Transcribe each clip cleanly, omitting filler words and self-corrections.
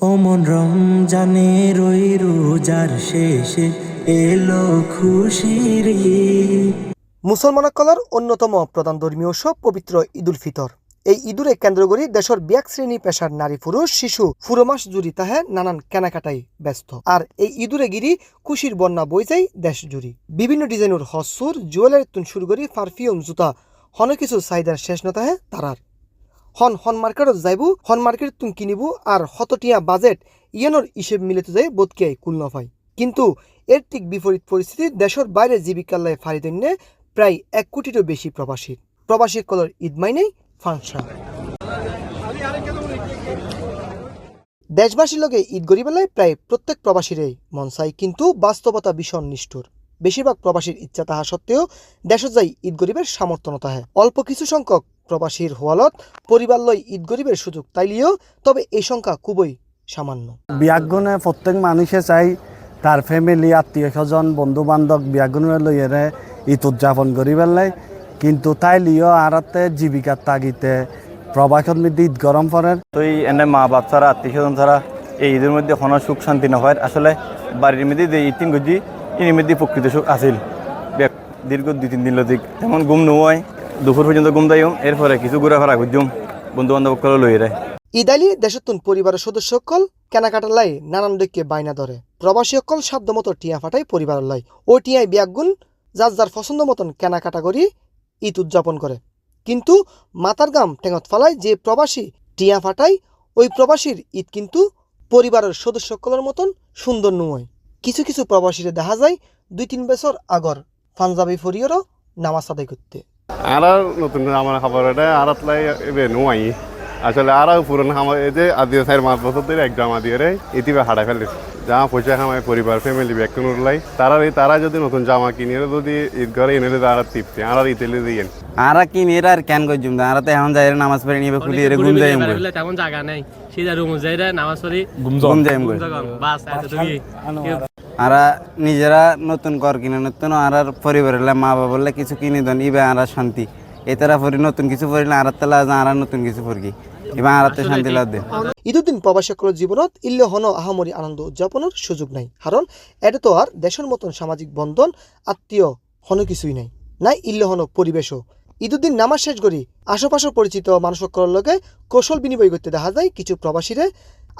অমন রমজানের ওই রোজার শেষে এলো খুশির ঈদ। মুসলমানসকলৰ অন্যতম প্ৰধান ধৰ্মীয় উৎসৱ পবিত্ৰ ঈদুল ফিতৰ। এই ঈদুৰে কেন্দ্ৰ কৰি দেশৰ ব্যাক শ্ৰেণী পেশার নারী পুরুষ শিশু পুরো মাস জুড়ি তাহে নানান কেনাকাটাই ব্যস্ত। আর এই ঈদুরে গিরি খুশির বন্যা বই যায় দেশ জুড়ি। বিভিন্ন ডিজাইনের হসুর জুয়েলারি তুন শুরু করি পারফিউম জুতা হন কিছু চাহিদার শেষ নতাহে তারার। হন মার্কেটত যাইবু হন মার্কেট তুন কিনিবু আর হতটিয়া বাজেট ইয়ানোর হিসেব মিলিতে যায় বোধকিয়াই কুল নফাই। কিন্তু এর ঠিক বিপরীত পরিস্থিতি দেশের বাইরে জীবিকালয়ে ফাড়ি দৈন্যে প্রায় 1 কোটিরও বেশি প্রবাসী কলর ঈদ মাইনেই ফাংশন। দেশবাসীর লগে ঈদ গরিবেলায় প্রায় প্রত্যেক প্রবাসীরই মন চাই, কিন্তু বাস্তবতা ভীষণ নিষ্ঠুর। বেশিরভাগ প্রবাসীর ইচ্ছা তাহা সত্ত্বেও দেশত যাই ঈদ গরিবের সামর্থ্য নতাহে। অল্প কিছু সংখ্যক প্রবাসীর হওয়ালত পরিবার লই ঈদ গরিবের সুযোগ তাইলিও, তবে এই সংখ্যা খুবই সামান্য। বিয়াগুনে প্রত্যেক মানুষে চাই তার ফ্যামিলি আত্মীয় স্বজন বন্ধু বান্ধব বিয়াগুনে লইয়েরে ঈদ উদযাপন করি পেলাই, কিন্তু তাইলিও আরাতে জীবিকার তাগিতে প্রবাসের মধ্যে ঈদ গরম পড়ে। তো এনে মা বাপ ছাড়া আত্মীয় স্বজন ছাড়া এই ঈদের মধ্যে কোনো সুখ শান্তি না হয়। আসলে বাড়ির মধ্যে যে ঈদ গুজি এর মধ্যে প্রকৃত সুখ আসিল। দীর্ঘ 2-3 দিন লদিক তেমন ঘুম নয়, দুপুর পর্যন্ত ঘুম দাইম, এরপরে কিছু ঘোরাফেরা করছুম বন্ধু বান্ধব লই রে। ঈদ আইলি দেশতুন পরিবারের সদস্য সকল কেনাকাটার লাই নানান দিকে বাইনা ধরে। প্রবাসী সকল সাধ্য মতো টিয়া ফাটাই পরিবারের লাই। ও টিয়াই বিয়াগুন যার পছন্দ মতন কেনাকাটা করি ঈদ উদযাপন করে। কিন্তু মাতার গাম টেঙত ফালায় যে প্রবাসী টিয়া ফাটাই ওই প্রবাসীর ঈদ কিন্তু পরিবারের সদস্য সকলের মতন সুন্দর নয়। কিছু কিছু প্রবাসীরে দেখা যায় 2-3 বছর আগর পাঞ্জাবি ফরিয়েরও নামাজ আদায় করতে। আর নতুন আমার খাবার এটা আর এবে নয় আসলে আর পুরনো খাবার এই যে আদিও 4-5 বছর ধরে এক জামা দিয়ে রে ইতিবে হাঁটা ফেলে জামা পয়সা খামায় পরিবার ফ্যামিলি ব্যাগ কোনো লাই তারা যদি নতুন জামা কিনে যদি ঈদ করে এনে আর তৃপ্তি আর ইতেলে দিয়ে আর কিনে আর কেন করছুম আর তো এখন যাই নামাজ পড়ে নিবে খুলি রে ঘুম যাইম বলে তেমন জায়গা নাই সিধা রুম যাই রে নামাজ পড়ি ঘুম যাইম বাস এতটুকুই। আর নিজেরা নতুন কর কিনে নতুন আর পরিবারের মা বাবা বললে কিছু কিনে দেন ইবে আর শান্তি এতারা পরি নতুন কিছু পড়লে আর তেলা আর নতুন কিছু পড়ি এবার আর শান্তি লাগ দে। ঈদুদ্দিন প্রবাসী সকলের জীবনত ইল্লে হন আহামরি আনন্দ উদযাপনের সুযোগ নাই, কারণ এটা তো আর দেশের মতন সামাজিক বন্ধন আত্মীয় হন কিছুই নাই ইল্লে হন পরিবেশও। ঈদুদ্দিন নামাজ শেষ করি আশেপাশের পরিচিত মানুষ সকলের লগে কৌশল বিনিময় করতে দেখা যায় কিছু প্রবাসীরে,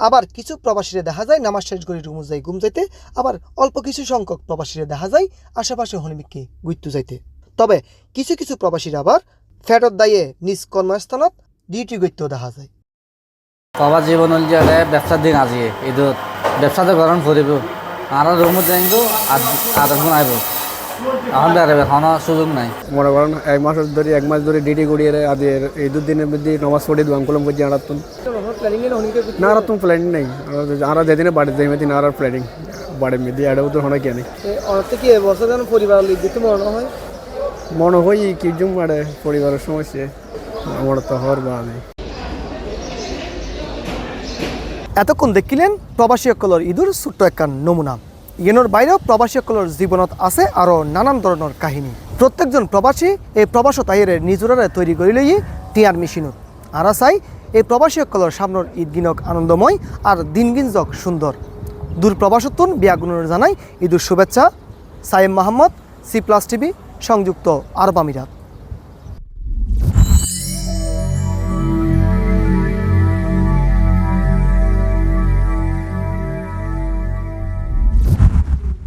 আবার কিছু প্রবাসীরে দেখা যায় নামাজ শেষ করি রুমু যাই ঘুম যাইতে, আবার অল্প কিছু সংখ্যক প্রবাসীরে দেখা যায় আশেপাশে হনিমিককে গুইতু যাইতে। তবে কিছু কিছু প্রবাসীরা আবার ফ্যাটর দায়ে নিজ কর্মস্থানত ডিউটি করতেও দেখা যায়। প্রবাস জীবন অনুযায়ী ব্যবসার দিন আজি ঈদত ব্যবসাতে গরম ফুরিব আর রুমত যাইব আর আইব এখন বেড়াবে কোনো সুযোগ নাই। মনে করেন 1 মাস ধরে ডিউটি করিয়ে আদি ঈদের দিনের মধ্যে নমাজ পড়ে দোয়াম কলম করছি আরাতুন না আরাতুন প্ল্যানিং নেই আর যেদিনে বাড়ি যাই মেদিন আর প্ল্যানিং বাড়ির মধ্যে এটাও তো হয় কেন কি বছর যেন পরিবার দিতে মনে হয় কি জুম বাড়ে পরিবারের সমস্যা আমার তো হওয়ার বা নেই। এতক্ষণ দেখিলেন প্রবাসী সকলের ঈদুর ছোট্ট একটা নমুনা। ইয়েনোর বাইরেও প্রবাসী সকলের জীবনত আছে আরও নানান ধরনের কাহিনী। প্রত্যেকজন প্রবাসী এই প্রবাস তাইরে নিজরারে তৈরি করে লই টিয়ার মেশিনত। আর চাই এই প্রবাসী সকলের সামনের ঈদ গিনক আনন্দময় আর দিন গিনজক সুন্দর। দূর প্রবাসতুন বিয়াগুনের জানাই ঈদুর শুভেচ্ছা। সাইম মাহমদ, C+ TV, সংযুক্ত আরব আমিরাত।